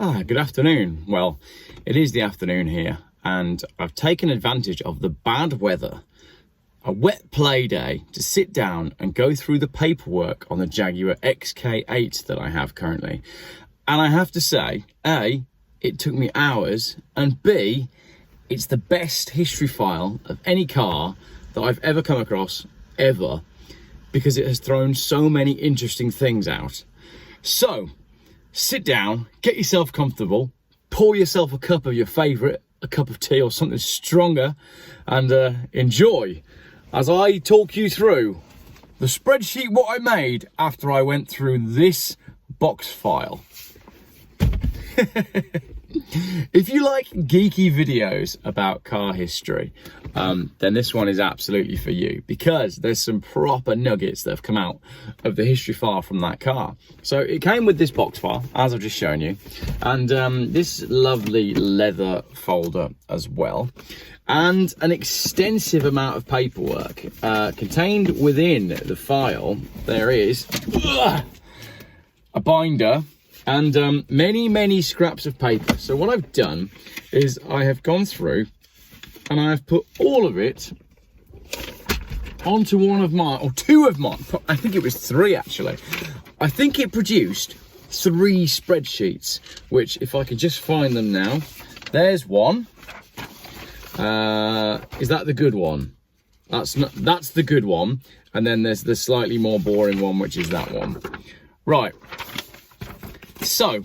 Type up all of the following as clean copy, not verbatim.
Good afternoon. Well, it is the afternoon here, and I've taken advantage of the bad weather, a wet play day, to sit down and go through the paperwork on the Jaguar XK8 that I have currently. And I have to say, A, it took me hours, and B, it's the best history file of any car that I've ever come across, ever, because it has thrown so many interesting things out. So, sit down, get yourself comfortable, pour yourself a cup of your favourite, a cup of tea or something stronger, and enjoy as I talk you through the spreadsheet what I made after I went through this box file. If you like geeky videos about car history, then this one is absolutely for you, because there's some proper nuggets that have come out of the history file from that car. So it came with this box file, as I've just shown you, and this lovely leather folder as well, and an extensive amount of paperwork contained within the file. There is a binder and many scraps of paper. So what I've done is I have gone through and I've put all of it onto one of mine, or two of mine, I think it was three actually. I think it produced 3 spreadsheets, which, if I could just find them now, there's one. Is that the good one? That's the good one. And then there's the slightly more boring one, which is that one. Right. So,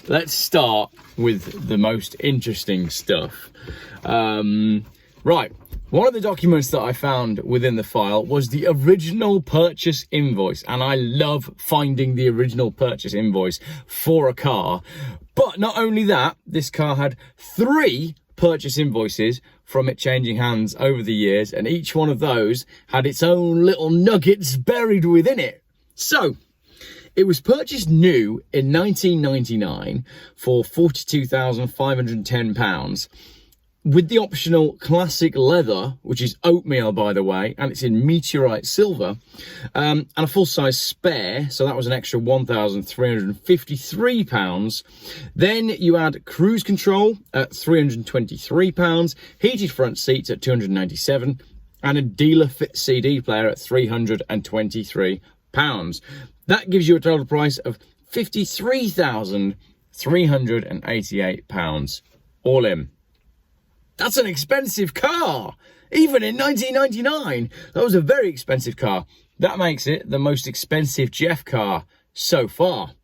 let's start with the most interesting stuff. Right, one of the documents that I found within the file was the original purchase invoice, and I love finding the original purchase invoice for a car. But not only that, this car had 3 purchase invoices from it changing hands over the years, and each one of those had its own little nuggets buried within it. So, it was purchased new in 1999 for £42,510 with the optional classic leather, which is oatmeal, by the way, and it's in meteorite silver, and a full-size spare, so that was an extra £1,353. Then you add cruise control at £323, heated front seats at £297, and a dealer fit CD player at £323. That gives you a total price of £53,388 all in. That's an expensive car, even in 1999. That was a very expensive car. That makes it the most expensive Geoff car so far.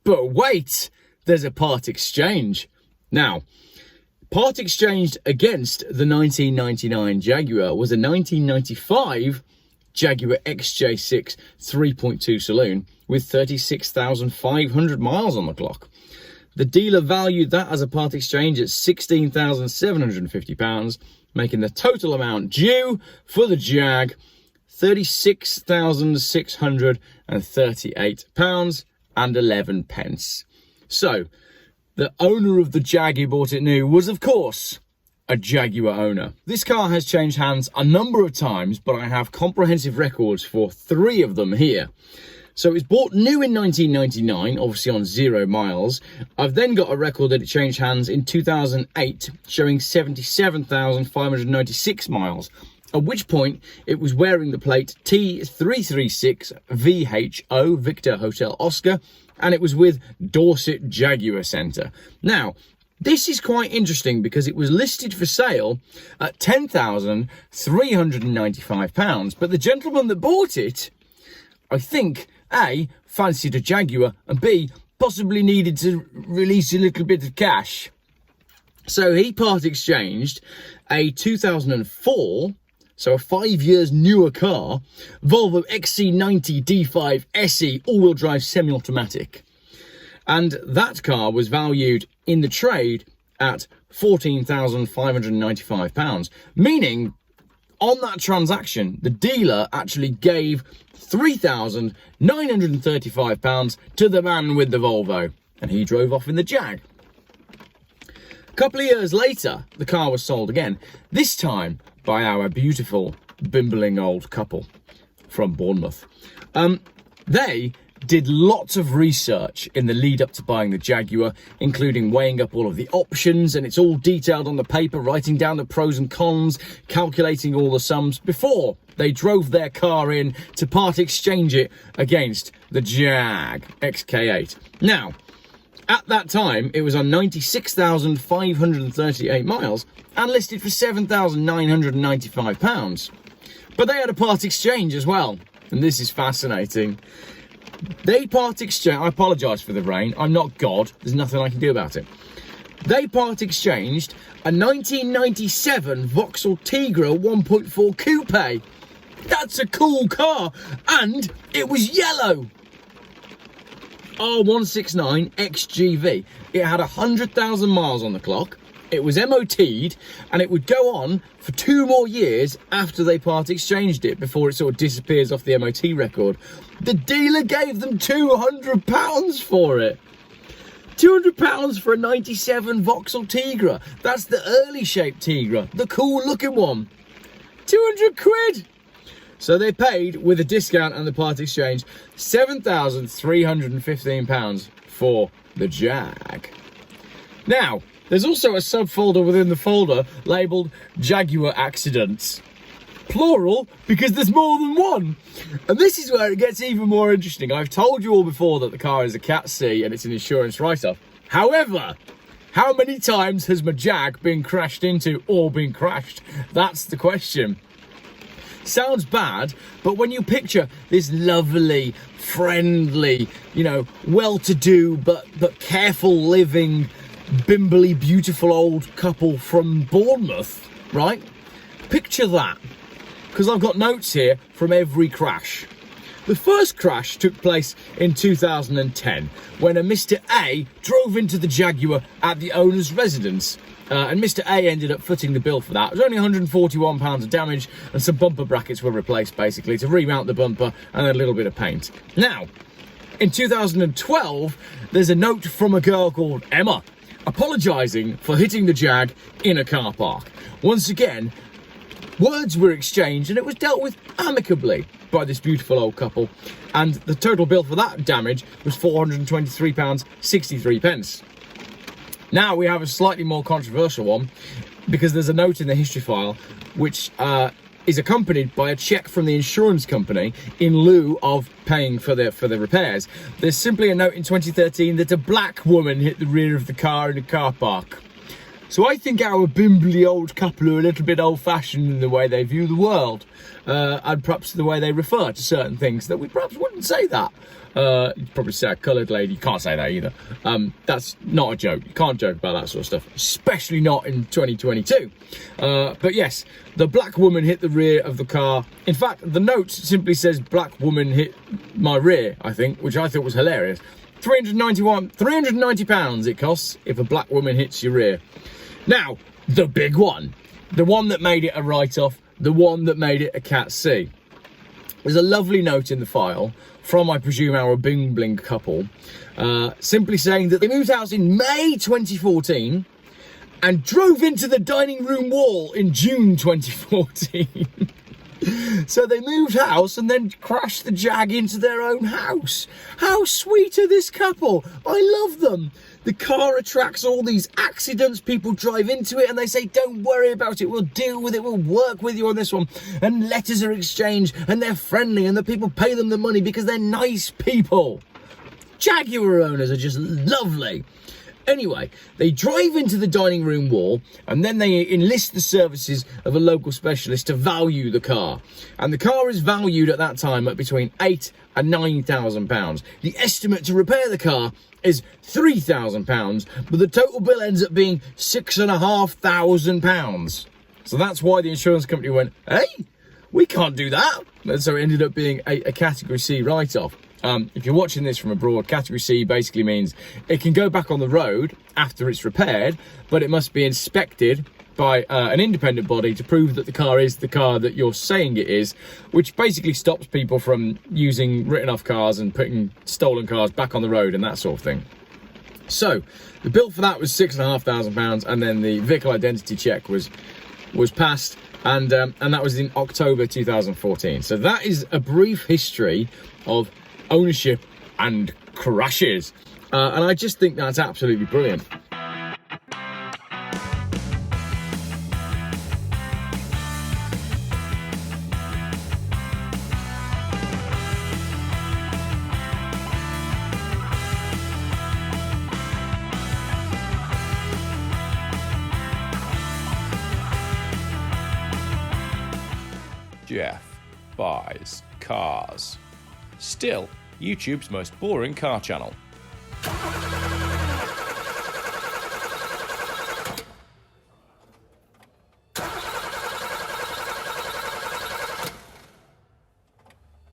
But wait, there's a part exchange. Now, part exchanged against the 1999 Jaguar was a 1995 Jaguar XJ6 3.2 saloon with 36,500 miles on the clock. The dealer valued that as a part exchange at £16,750, making the total amount due for the Jag £36,638 and 11 pence. So, the owner of the Jag who bought it new was, of course, a Jaguar owner. This car has changed hands a number of times, but I have comprehensive records for 3 of them here. So it was bought new in 1999, obviously on 0 miles. I've then got a record that it changed hands in 2008, showing 77,596 miles, at which point it was wearing the plate T336VHO, Victor Hotel Oscar, and it was with Dorset Jaguar Centre. Now, this is quite interesting because it was listed for sale at £10,395, but the gentleman that bought it, I think, A, fancied a Jaguar, and B, possibly needed to release a little bit of cash. So he part exchanged a 2004, so a 5 years newer car, Volvo XC90 D5 SE all-wheel drive semi-automatic. And that car was valued in the trade at £14,595, meaning on that transaction, the dealer actually gave £3,935 to the man with the Volvo, and he drove off in the Jag. A couple of years later, the car was sold again, this time by our beautiful, bimbling old couple from Bournemouth. They did lots of research in the lead up to buying the Jaguar, including weighing up all of the options, and it's all detailed on the paper, writing down the pros and cons, calculating all the sums before they drove their car in to part exchange it against the Jag XK8. Now, at that time, it was on 96,538 miles and listed for £7,995. But they had a part exchange as well, and this is fascinating. They part exchange, I apologise for the rain, I'm not God, there's nothing I can do about it. They part exchanged a 1997 Vauxhall Tigra 1.4 Coupe. That's a cool car, and it was yellow. R169 XGV. It had 100,000 miles on the clock. It was MOT'd, and it would go on for 2 more years after they part exchanged it before it sort of disappears off the MOT record. The dealer gave them £200 for it. £200 for a 97 Vauxhall Tigra. That's the early shaped Tigra, the cool looking one. 200 quid. So they paid, with a discount and the part exchange, £7,315 for the Jag. Now, there's also a subfolder within the folder labelled Jaguar Accidents. Plural, because there's more than one. And this is where it gets even more interesting. I've told you all before that the car is a Cat C and it's an insurance write-off. However, how many times has my Jag been crashed into or been crashed? That's the question. Sounds bad, but when you picture this lovely, friendly, you know, well-to-do but careful living, bimbly, beautiful old couple from Bournemouth, right? Picture that, because I've got notes here from every crash. The first crash took place in 2010 when a Mr. A drove into the Jaguar at the owner's residence. And Mr. A ended up footing the bill for that. It was only £141 of damage, and some bumper brackets were replaced, basically, to remount the bumper and a little bit of paint. Now, in 2012, there's a note from a girl called Emma, apologising for hitting the Jag in a car park. Once again, words were exchanged, and it was dealt with amicably by this beautiful old couple, and the total bill for that damage was £423.63. Now we have a slightly more controversial one, because there's a note in the history file which is accompanied by a cheque from the insurance company in lieu of paying for the repairs. There's simply a note in 2013 that a black woman hit the rear of the car in a car park. So I think our bimbly old couple are a little bit old-fashioned in the way they view the world, and perhaps the way they refer to certain things that we perhaps wouldn't say that. You'd probably say a coloured lady. You can't say that either. That's not a joke. You can't joke about that sort of stuff, especially not in 2022. But yes, the black woman hit the rear of the car. In fact, the note simply says black woman hit my rear, I think, which I thought was hilarious. £390 it costs if a black woman hits your rear. Now, the big one, the one that made it a write-off, the one that made it a Cat C. There's a lovely note in the file from, I presume, our Bing Bling couple, simply saying that they moved house in May 2014 and drove into the dining room wall in June 2014. So they moved house and then crashed the Jag into their own house. How sweet are this couple? I love them. The car attracts all these accidents. People drive into it and they say, don't worry about it, we'll deal with it, we'll work with you on this one. And letters are exchanged and they're friendly and the people pay them the money because they're nice people. Jaguar owners are just lovely. Anyway, they drive into the dining room wall and then they enlist the services of a local specialist to value the car. And the car is valued at that time at between £8,000 and £9,000. The estimate to repair the car is £3,000, but the total bill ends up being £6,500. So that's why the insurance company went, hey, we can't do that. And so it ended up being a Category C write-off. If you're watching this from abroad, Category C basically means it can go back on the road after it's repaired, but it must be inspected by an independent body to prove that the car is the car that you're saying it is, which basically stops people from using written off cars and putting stolen cars back on the road and that sort of thing. So the bill for that was £6,500, and then the vehicle identity check was passed, and that was in October 2014. So that is a brief history of ownership and crashes. And I just think that's absolutely brilliant. Geoff buys cars. Still YouTube's most boring car channel.